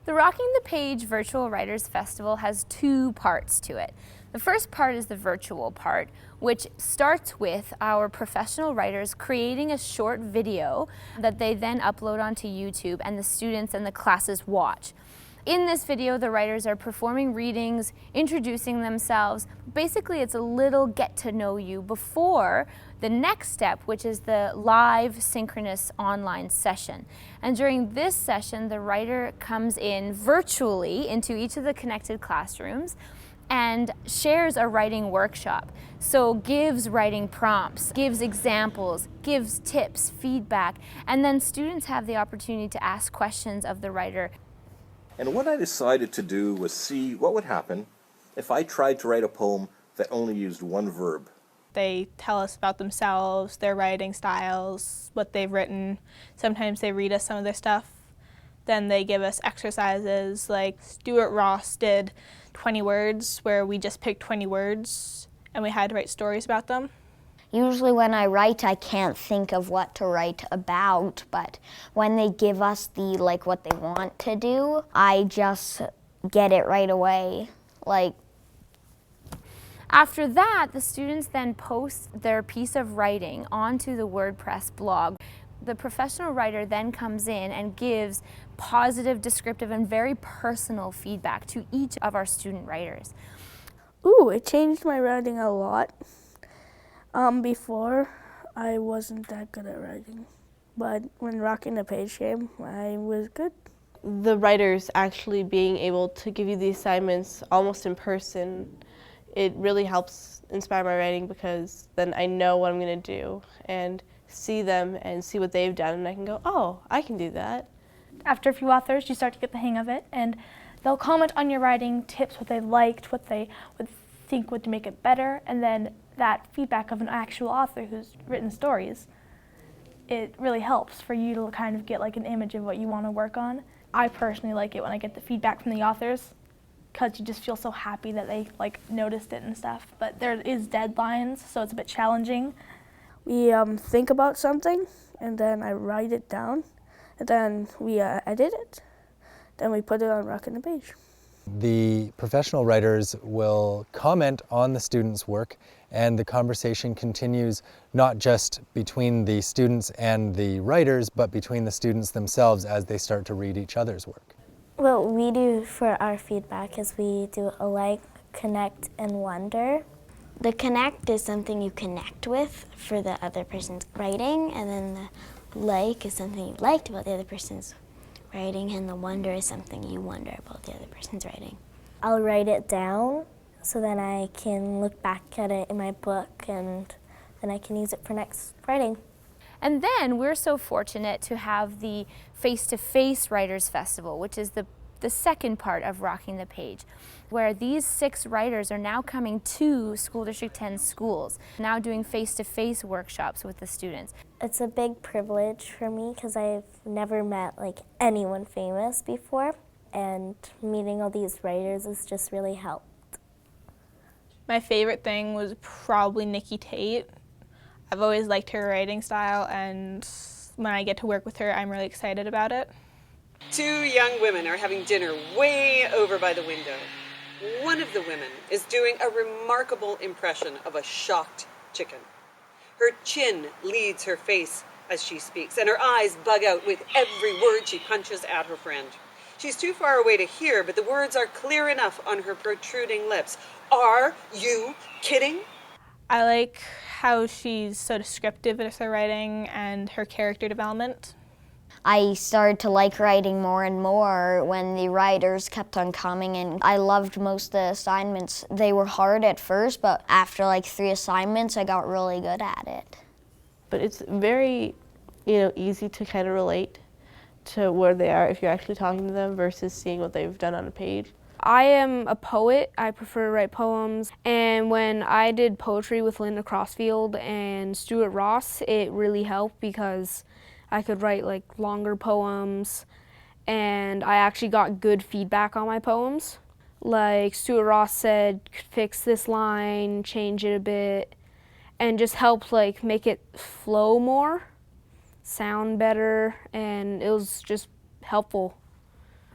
The Rocking the Page Virtual Writers Festival has two parts to it. The first part is the virtual part, which starts with our professional writers creating a short video that they then upload onto YouTube and the students and the classes watch. In this video, the writers are performing readings, introducing themselves. Basically, it's a little get to know you before the next step, which is the live synchronous online session. And during this session, the writer comes in virtually into each of the connected classrooms and shares a writing workshop. So gives writing prompts, gives examples, gives tips, feedback, and then students have the opportunity to ask questions of the writer. And what I decided to do was see what would happen if I tried to write a poem that only used one verb. They tell us about themselves, their writing styles, what they've written. Sometimes they read us some of their stuff. Then they give us exercises like Stuart Ross did 20 words, where we just picked 20 words and we had to write stories about them. Usually when I write, I can't think of what to write about, but when they give us what they want to do, I just get it right away. After that, the students then post their piece of writing onto the WordPress blog. The professional writer then comes in and gives positive, descriptive, and very personal feedback to each of our student writers. Ooh, it changed my writing a lot. Before, I wasn't that good at writing, but when Rocking the Page came, I was good. The writers actually being able to give you the assignments almost in person, it really helps inspire my writing, because then I know what I'm going to do and see them and see what they've done, and I can go, oh, I can do that. After a few authors, you start to get the hang of it, and they'll comment on your writing, tips, what they liked, what they would think would make it better, and then that feedback of an actual author who's written stories, it really helps for you to kind of get an image of what you want to work on. I personally like it when I get the feedback from the authors, because you just feel so happy that they noticed it and stuff. But there is deadlines, so it's a bit challenging. We think about something, and then I write it down, and then we edit it, then we put it on Rocking the Page. The professional writers will comment on the students' work, and the conversation continues not just between the students and the writers, but between the students themselves as they start to read each other's work. What we do for our feedback is we do a like, connect, and wonder. The connect is something you connect with for the other person's writing, and then the like is something you liked about the other person's writing, and the wonder is something you wonder about the other person's writing. I'll write it down so then I can look back at it in my book, and then I can use it for next writing. And then we're so fortunate to have the Face-to-Face Writers Festival, which is the second part of Rocking the Page, where these 6 writers are now coming to School District 10 schools, now doing face-to-face workshops with the students. It's a big privilege for me because I've never met anyone famous before, and meeting all these writers has just really helped. My favorite thing was probably Nikki Tate. I've always liked her writing style, and when I get to work with her, I'm really excited about it. 2 young women are having dinner way over by the window. One of the women is doing a remarkable impression of a shocked chicken. Her chin leads her face as she speaks, and her eyes bug out with every word she punches at her friend. She's too far away to hear, but the words are clear enough on her protruding lips. Are you kidding? I like how she's so descriptive with her writing and her character development. I started to like writing more and more when the writers kept on coming, and I loved most of the assignments. They were hard at first, but after 3 assignments, I got really good at it. But it's very, easy to kind of relate to where they are if you're actually talking to them versus seeing what they've done on a page. I am a poet. I prefer to write poems, and when I did poetry with Linda Crossfield and Stuart Ross, it really helped because I could write longer poems, and I actually got good feedback on my poems. Stuart Ross said, fix this line, change it a bit, and just helped make it flow more, sound better, and it was just helpful.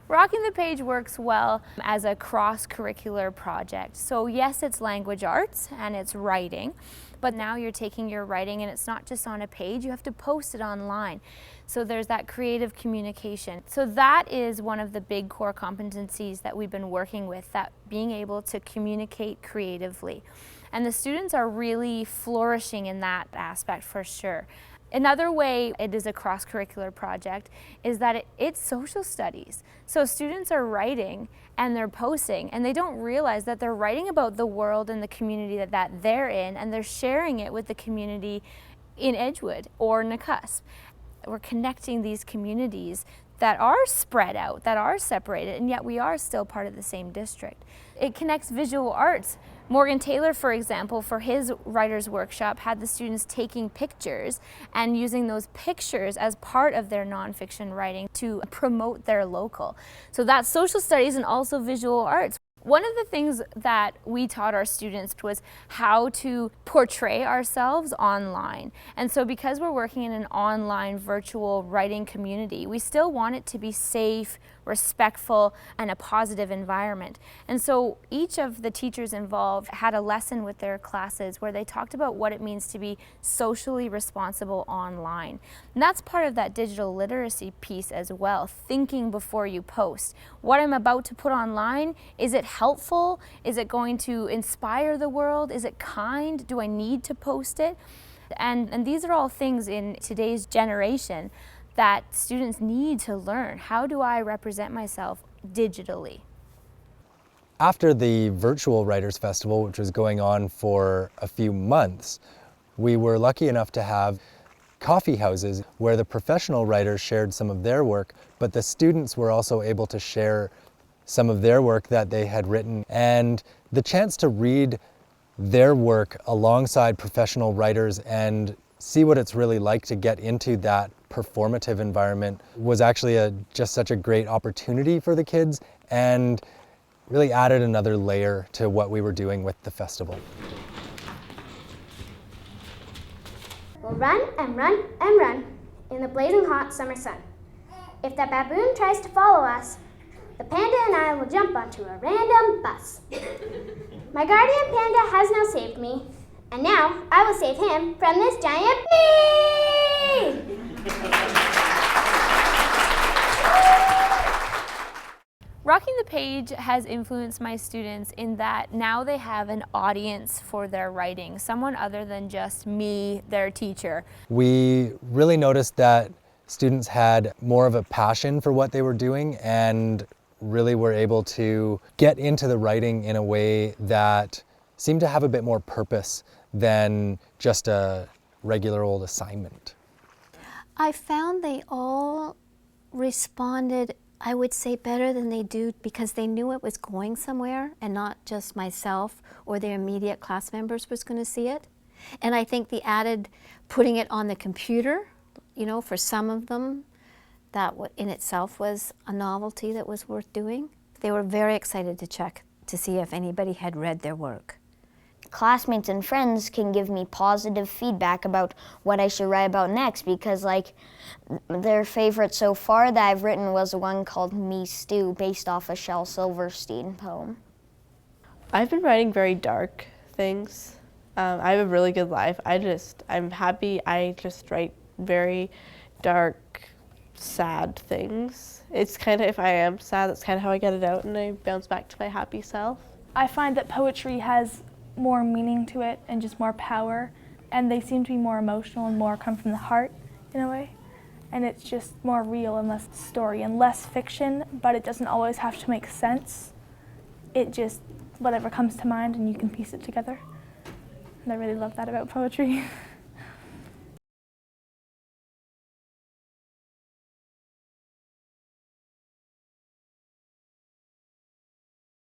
Rocking the Page works well as a cross-curricular project. So yes, it's language arts and it's writing, but now you're taking your writing and it's not just on a page, you have to post it online. So there's that creative communication. So that is one of the big core competencies that we've been working with, that being able to communicate creatively. And the students are really flourishing in that aspect for sure. Another way it is a cross-curricular project is that it's social studies. So students are writing and they're posting, and they don't realize that they're writing about the world and the community that they're in, and they're sharing it with the community in Edgewood or Nakusp. We're connecting these communities that are spread out, that are separated, and yet we are still part of the same district. It connects visual arts. Morgan Taylor, for example, for his writer's workshop, had the students taking pictures and using those pictures as part of their nonfiction writing to promote their local. So that's social studies and also visual arts. One of the things that we taught our students was how to portray ourselves online. And so because we're working in an online virtual writing community, we still want it to be safe, respectful, and a positive environment. And so each of the teachers involved had a lesson with their classes where they talked about what it means to be socially responsible online. And that's part of that digital literacy piece as well, thinking before you post. What I'm about to put online, is it helpful? Is it going to inspire the world? Is it kind? Do I need to post it? And these are all things in today's generation that students need to learn. How do I represent myself digitally? After the virtual Writers Festival, which was going on for a few months, we were lucky enough to have coffee houses where the professional writers shared some of their work, but the students were also able to share some of their work that they had written. And the chance to read their work alongside professional writers and see what it's really like to get into that performative environment was actually just such a great opportunity for the kids, and really added another layer to what we were doing with the festival. We'll run and run and run in the blazing hot summer sun. If that baboon tries to follow us, the panda and I will jump onto a random bus. My guardian panda has now saved me, and now I will save him from this giant bee! Rocking the Page has influenced my students in that now they have an audience for their writing, someone other than just me, their teacher. We really noticed that students had more of a passion for what they were doing and really were able to get into the writing in a way that seemed to have a bit more purpose than just a regular old assignment. I found they all responded, I would say, better than they do because they knew it was going somewhere and not just myself or their immediate class members was going to see it. And I think the added putting it on the computer, you know, for some of them, that in itself was a novelty that was worth doing. They were very excited to check to see if anybody had read their work. Classmates and friends can give me positive feedback about what I should write about next, because like their favorite so far that I've written was one called Me Stew, based off a Shel Silverstein poem. I've been writing very dark things. I have a really good life. I'm happy. I just write very dark, sad things. It's kind of, if I am sad, that's kind of how I get it out and I bounce back to my happy self. I find that poetry has more meaning to it and just more power, and they seem to be more emotional and more come from the heart in a way, and it's just more real and less story and less fiction, but it doesn't always have to make sense. It just, whatever comes to mind and you can piece it together. And I really love that about poetry.